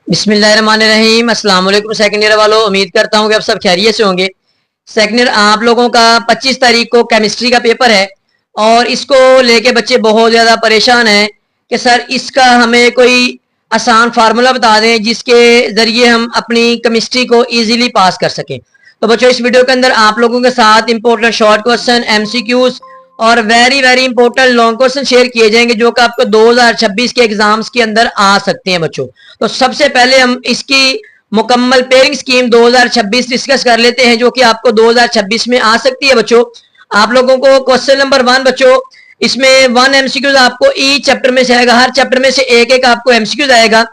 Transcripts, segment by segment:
बिस्मिल्लाहिर्रहमानिर्रहीम। अस्सलाम वालेकुम सेकंड ईयर वालों, उम्मीद करता हूँ कि आप सब खैरियत से होंगे। सेकंड ईयर आप लोगों का 25 तारीख को केमिस्ट्री का पेपर है और इसको लेके बच्चे बहुत ज़्यादा परेशान हैं कि सर इसका हमें कोई आसान फार्मूला बता दें जिसके ज़रिए हम अपनी केमिस्ट्री को ईजिली पास कर सकें। तो बच्चों इस वीडियो के अंदर आप लोगों के साथ इंपॉर्टेंट शॉर्ट क्वेश्चन, एमसीक्यूज और very very important long question share किए जाएंगे जो कि आपको 2026 के एग्जाम्स के अंदर आ सकते हैं बच्चों। तो सबसे पहले हम इसकी मुकम्मल पेयरिंग स्कीम 2026 डिस्कस कर लेते हैं जो कि आपको 2026 में आ सकती है बच्चों। आप लोगों को क्वेश्चन नंबर 1 बच्चों, इसमें 1 एमसीक्यूज आपको ई चैप्टर में से आएगा। हर चैप्टर में से एक एक आपको एमसीक्यूज आएगा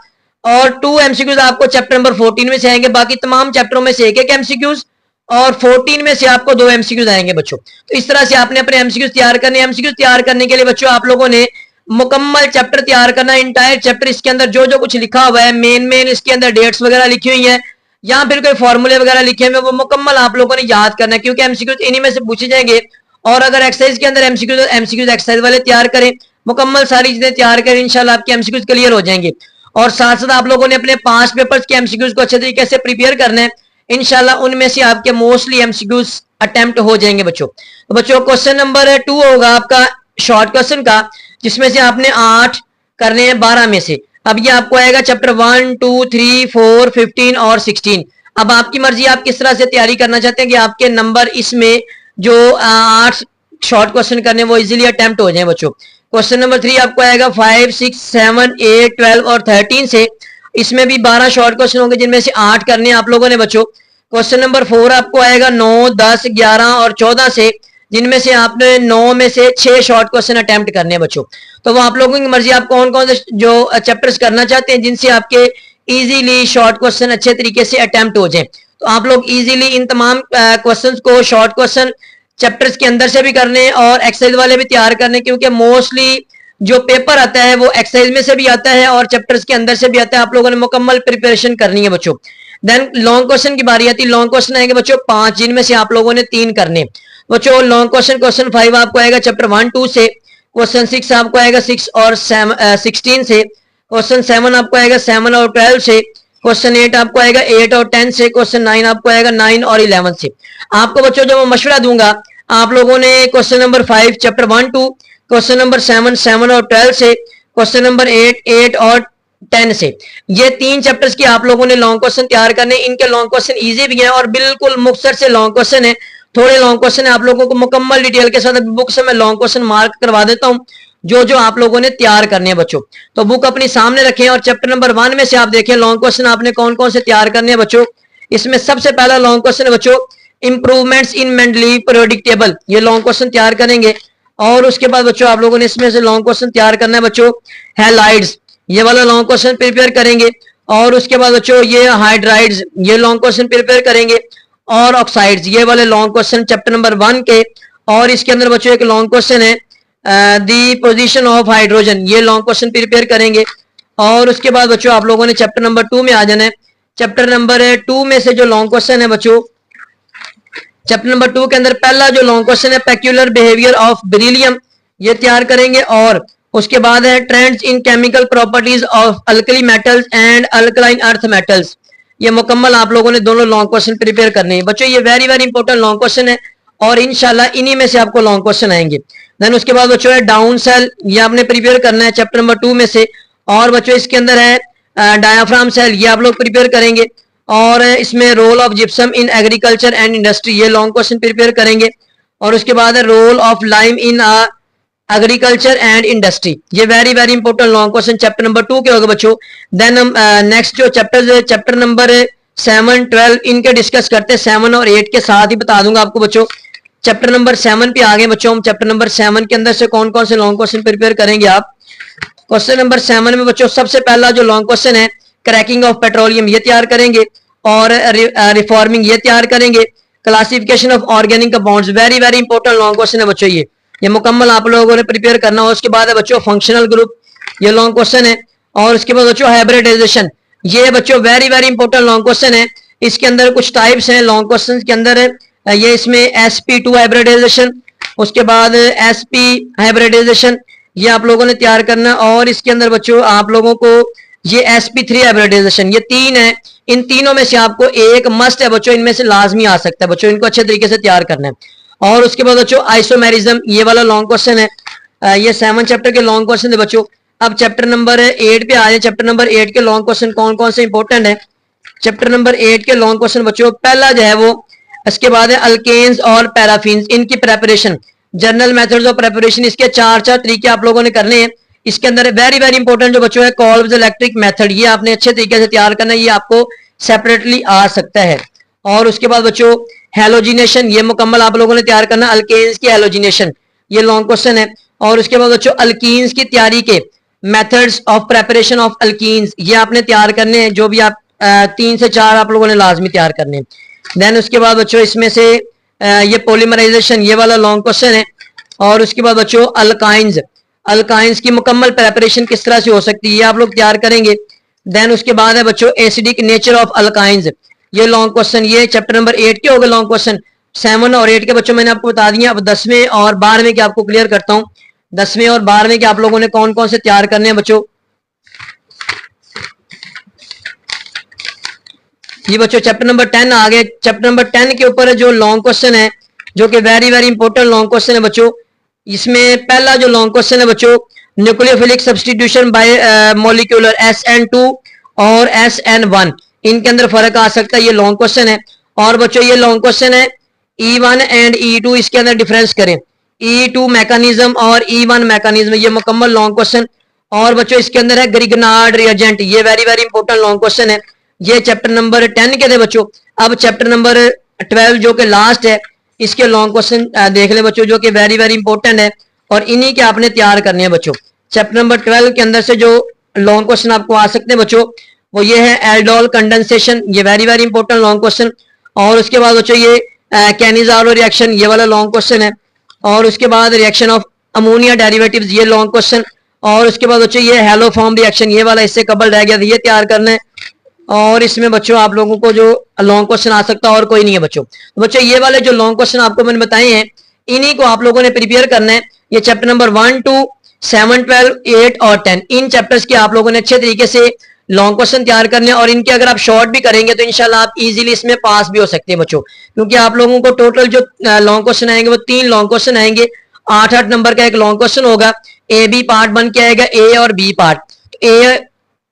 और 2 एमसीक्यूज आपको चैप्टर नंबर 14 में से आएंगे। बाकी तमाम चैप्टरों में से एक एक एमसीक्यूज और 14 में से आपको 2 एमसीक्यूज आएंगे बच्चों। तो इस तरह से आपने अपने एमसीक्यूज तैयार करने। एमसीक्यूज तैयार करने के लिए बच्चों आप लोगों ने मुकम्मल चैप्टर तैयार करना, इंटायर चैप्टर, इसके अंदर जो जो कुछ लिखा हुआ है, मेन इसके अंदर डेट्स वगैरह लिखी हुई है या फिर कोई फॉर्मूले वगैरह लिखे हुए, वो मुकम्मल आप लोगों ने याद करना है क्योंकि एमसीक्यूज इन्हीं में से पूछे जाएंगे। और अगर एक्सरसाइज के अंदर एमसीक्यूज एक्सरसाइज वाले तैयार करें, मुकम्मल सारी चीजें तैयार करें, इंशाल्लाह आपके एमसीक्यूज क्लियर हो जाएंगे। और साथ साथ आप लोगों ने अपने 5 पेपर्स के एमसीक्यूज को अच्छे तरीके से प्रिपेयर करना है, इंशाल्लाह उनमें से आपके मोस्टली एमसीक्यूज अटेम्प्ट हो जाएंगे बच्चों। तो बच्चों क्वेश्चन नंबर 2 होगा आपका शॉर्ट क्वेश्चन का, जिसमें से आपने 8 करने हैं 12 में से। अब ये आपको आएगा चैप्टर 1, 2, 3, 4, 15 और 16। अब आपकी मर्जी, आप किस तरह से तैयारी करना चाहते हैं कि आपके नंबर इसमें जो 8 शॉर्ट क्वेश्चन करने वो इजीली अटेम्प्ट हो जाए बच्चों। क्वेश्चन नंबर 3 आपको आएगा 5, 6, 7, 8, 12 और 13 से। इसमें भी 12 शॉर्ट क्वेश्चन होंगे जिनमें से 8 करने हैं आप लोगों ने बच्चों। क्वेश्चन नंबर 4 आपको आएगा 9, 10, 11 और 14 से, जिनमें से आपने 9 में से 6 शॉर्ट क्वेश्चन अटेम्प्ट करने हैं बच्चों। तो वो आप लोगों की मर्जी, आप कौन कौन से जो चैप्टर्स करना चाहते हैं जिनसे आपके इजीली शॉर्ट क्वेश्चन अच्छे तरीके से अटेम्प्ट हो जाए। तो आप लोग इजीली इन तमाम क्वेश्चंस को शॉर्ट क्वेश्चन चैप्टर्स के अंदर से भी करने और एक्सरसाइज वाले भी तैयार करने, क्योंकि मोस्टली जो पेपर आता है वो एक्सरसाइज में से भी आता है और चैप्टर्स के अंदर से भी आता है। आप लोगों ने मुकम्मल प्रिपरेशन करनी है बच्चों। देन लॉन्ग क्वेश्चन की बारी आती है। लॉन्ग क्वेश्चन आएंगे बच्चों 5, जिनमें से आप लोगों ने 3 करने बच्चों। लॉन्ग क्वेश्चन 5 आपको आएगा चैप्टर 1, 2 से। क्वेश्चन 6 आपको आएगा 6 और 16 से। क्वेश्चन 7 आपको आएगा 7 और 12 से। क्वेश्चन 8 आपको आएगा 8 और 10 से। क्वेश्चन 9 आपको आएगा 9 और 11 से। आपको बच्चों जो मैं मशवरा दूंगा, आप लोगों ने question number 5 chapter 1, 2, question number 7, 7 और 12 से, क्वेश्चन नंबर 8, 8 और 10 से, ये 3 चैप्टर्स की आप लोगों ने लॉन्ग क्वेश्चन तैयार करने। इनके लॉन्ग क्वेश्चन इजी भी हैं और बिल्कुल मुख्तसर से लॉन्ग क्वेश्चन है। थोड़े लॉन्ग क्वेश्चन है, आप लोगों को मुकम्मल डिटेल के साथ बुक से मैं लॉन्ग क्वेश्चन मार्क करवा देता हूं जो जो आप लोगों ने तैयार करने हैं बच्चों। तो बुक अपनी सामने रखें और चैप्टर नंबर 1 में से आप देखें लॉन्ग क्वेश्चन आपने कौन कौन से तैयार करने हैं बच्चों। इसमें सबसे पहला लॉन्ग क्वेश्चन है बच्चों इंप्रूवमेंट्स इन मेंडलीव पीरियोडिक टेबल। ये लॉन्ग क्वेश्चन तैयार करेंगे। और उसके बाद बच्चों आप लोगों ने इसमें से लॉन्ग क्वेश्चन तैयार करना है बच्चों हैलाइड्स, ये वाला लॉन्ग क्वेश्चन प्रिपेयर करेंगे। और उसके बाद बच्चों ये हाइड्राइड्स, ये लॉन्ग क्वेश्चन प्रिपेयर करेंगे। और ऑक्साइड्स, ये वाले लॉन्ग क्वेश्चन चैप्टर नंबर 1 के। और इसके अंदर बच्चों एक लॉन्ग क्वेश्चन है दी पोजीशन ऑफ हाइड्रोजन, ये लॉन्ग क्वेश्चन प्रिपेयर करेंगे। और उसके बाद बच्चों आप लोगों ने चैप्टर नंबर 2 में आ जाना है। चैप्टर नंबर 2 में से जो लॉन्ग क्वेश्चन है बच्चों, चैप्टर नंबर 2 के अंदर पहला जो लॉन्ग क्वेश्चन है पेक्यूलर बिहेवियर ऑफ बेरिलियम, ये तैयार करेंगे। और उसके बाद है trends in chemical properties of alkali metals and alkaline earth metals. ये मुकम्मल आप लोगों ने दोनों लॉन्ग क्वेश्चन प्रिपेयर करने हैं बच्चों। ये very very important long question है और इंशाल्लाह इन्हीं में से आपको लॉन्ग क्वेश्चन आएंगे। देन उसके बाद बच्चों है डाउन सेल, ये आपने प्रिपेयर करना है चैप्टर नंबर 2 में से। और बच्चों इसके अंदर है डायाफ्राम सेल, ये आप लोग प्रिपेयर करेंगे। और इसमें role of gypsum in agriculture and industry, ये लॉन्ग क्वेश्चन प्रिपेयर करेंगे। और उसके बाद है role of lime in agriculture and industry, ये very very important long question chapter number 2 के होगा बच्चों। देन हम नेक्स्ट जो चैप्टर नंबर 7, 12 इनके डिस्कस करते हैं। 7 और 8 के साथ ही बता दूंगा आपको बच्चों। चैप्टर नंबर 7 पे आ गए बच्चों हम। चैप्टर नंबर 7 के अंदर से कौन कौन से लॉन्ग क्वेश्चन प्रिपेयर करेंगे आप। क्वेश्चन नंबर 7 में बच्चों सबसे पहला जो लॉन्ग क्वेश्चन है क्रैकिंग ऑफ पेट्रोलियम, ये तैयार करेंगे। और रिफॉर्मिंग, ये तैयार करेंगे। Classification of organic compounds, very very important long question है बच्चों। ये मुकम्मल आप लोगों ने प्रिपेयर करना हो। उसके बाद है बच्चों फंक्शनल ग्रुप, ये लॉन्ग क्वेश्चन है। और उसके बाद बच्चों हाइब्रिडाइजेशन, ये बच्चों very very important long question है। इसके अंदर कुछ टाइप्स हैं लॉन्ग क्वेश्चन के अंदर है। ये इसमें sp2 हाइब्रिडाइजेशन, उसके बाद sp हाइब्रिडाइजेशन, ये आप लोगों ने तैयार करना। और इसके अंदर बच्चों आप लोगों को ये sp3 हाइब्रिडाइजेशन, ये 3 है। इन तीनों में से आपको एक मस्ट है बच्चों, इनमें से लाजमी आ सकता है बच्चों, इनको अच्छे तरीके से तैयार करना है। और उसके बाद बच्चों आइसोमेरिज्म, ये वाला लॉन्ग क्वेश्चन है। ये 7 चैप्टर के लॉन्ग क्वेश्चन है बच्चों। अब चैप्टर नंबर 8 पे आ जाए। चैप्टर नंबर 8 के लॉन्ग क्वेश्चन कौन कौन से इंपॉर्टेंट है। चैप्टर नंबर 8 के लॉन्ग क्वेश्चन बच्चों, पहला जो है वो, इसके बाद है अल्केन्स और पैराफिन्स, इनकी preparation, general methods of preparation, इसके चार तरीके आप लोगों ने करने हैं। इसके अंदर वेरी वेरी इंपॉर्टेंट जो बच्चों है कॉल्ब्स इलेक्ट्रिक मेथड, ये आपने अच्छे तरीके से तैयार करना है, ये आपको सेपरेटली आ सकता है। और उसके बाद बच्चों हेलोजिनेशन, ये मुकम्मल आप लोगों ने तैयार करना, अल्केन्स की हेलोजिनेशन, ये लॉन्ग क्वेश्चन है। और उसके बाद बच्चों अल्कीन्स की तैयारी के methods of preparation of alkenes, ये आपने तैयार करने हैं, जो भी आप 3 से 4 आप लोगों ने लाजमी तैयार करने हैं। देन उसके बाद बच्चों इसमें से ये पॉलीमराइजेशन, ये वाला लॉन्ग क्वेश्चन है। और उसके बाद बच्चों अल्काइंस, अल्काइंस की मुकम्मल प्रेपरेशन किस तरह से हो सकती है, ये आप लोग तैयार करेंगे। देन उसके बाद है बच्चों एसिडिक नेचर ऑफ अल्काइंस, ये लॉन्ग क्वेश्चन, ये चैप्टर नंबर 8 के हो गए लॉन्ग क्वेश्चन। 7 और 8 के बच्चों मैंने आपको बता दिया। अब 10वें और 12वें के आपको क्लियर करता हूं। 10वें और 12वें के आप लोगों ने कौन कौन से तैयार करने हैं बच्चों। ये बच्चों चैप्टर नंबर 10 आ गए। चैप्टर नंबर 10 के ऊपर जो लॉन्ग क्वेश्चन है, जो कि very very important long question है बच्चों। इसमें पहला जो लॉन्ग क्वेश्चन है बच्चों, nucleophilic substitution bye molecular SN2 और SN1, इनके अंदर फर्क आ सकता है, ये लॉन्ग क्वेश्चन है। और बच्चों ये लॉन्ग क्वेश्चन है E1 एंड E2, इसके अंदर डिफरेंस करें, E2 मैकेनिज्म और E1 मैकेनिज्म, ये मुकम्मल लॉन्ग क्वेश्चन। और बच्चों इसके अंदर है ग्रिगनार्ड रिएजेंट, ये very very important long question है। ये चैप्टर नंबर 10 के थे बच्चों। अब चैप्टर नंबर 12 जो कि लास्ट है, इसके लॉन्ग क्वेश्चन देख ले बच्चों, जो कि वेरी वेरी इंपॉर्टेंट है, और इन्हीं के आपने तैयार करने हैं बच्चों। चैप्टर नंबर 12 के अंदर से जो लॉन्ग क्वेश्चन आपको आ सकते हैं बच्चों, वो ये है एल्डोल कंडेंसेशन, ये very very important long question. और उसके बाद बच्चों ये कैनिजारो रिएक्शन, ये वाला लॉन्ग क्वेश्चन है। और उसके बाद रिएक्शन ऑफ अमोनिया डेरिवेटिव्स, ये लॉन्ग क्वेश्चन। और उसके बाद बच्चों ये हेलोफॉर्म रिएक्शन, ये वाला इससे कबल रह गया था, ये तैयार करना है। और इसमें बच्चों आप लोगों को जो लॉन्ग क्वेश्चन आ सकता है और कोई नहीं है बच्चों। तो बच्चों ये वाले जो लॉन्ग क्वेश्चन आपको मैंने बताए हैं, इन्हीं को आप लोगों ने प्रिपेयर करना है। ये चैप्टर नंबर 1, 2, 7, 12, 8 और 10, इन चैप्टर्स के आप लोगों ने अच्छे तरीके से लॉन्ग क्वेश्चन तैयार करने हैं। और इनके अगर आप शॉर्ट भी करेंगे तो इंशाल्लाह आप इजीली इसमें पास भी हो सकते हैं बच्चों, क्योंकि आप लोगों को टोटल जो लॉन्ग क्वेश्चन आएंगे वो 3 लॉन्ग क्वेश्चन आएंगे। 8-8 नंबर का एक लॉन्ग क्वेश्चन होगा। ए बी पार्ट बन के आएगा, ए और बी पार्ट। ए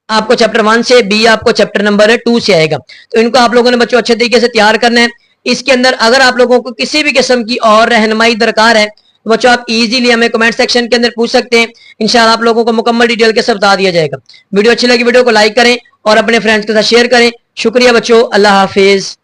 आपको चैप्टर 1 से, बी आपको चैप्टर नंबर 2 से आएगा। तो इनको आप लोगों ने बच्चों अच्छे तरीके से तैयार करना है। इसके अंदर अगर आप लोगों को किसी भी किस्म की और रहनुमाई दरकार है तो बच्चों आप इजीली हमें कमेंट सेक्शन के अंदर पूछ सकते हैं। इंशाल्लाह आप लोगों को मुकम्मल डिटेल के साथ बता दिया जाएगा। वीडियो अच्छी लगी वीडियो को लाइक करें और अपने फ्रेंड्स के साथ शेयर करें। शुक्रिया बच्चों, अल्लाह हाफिज।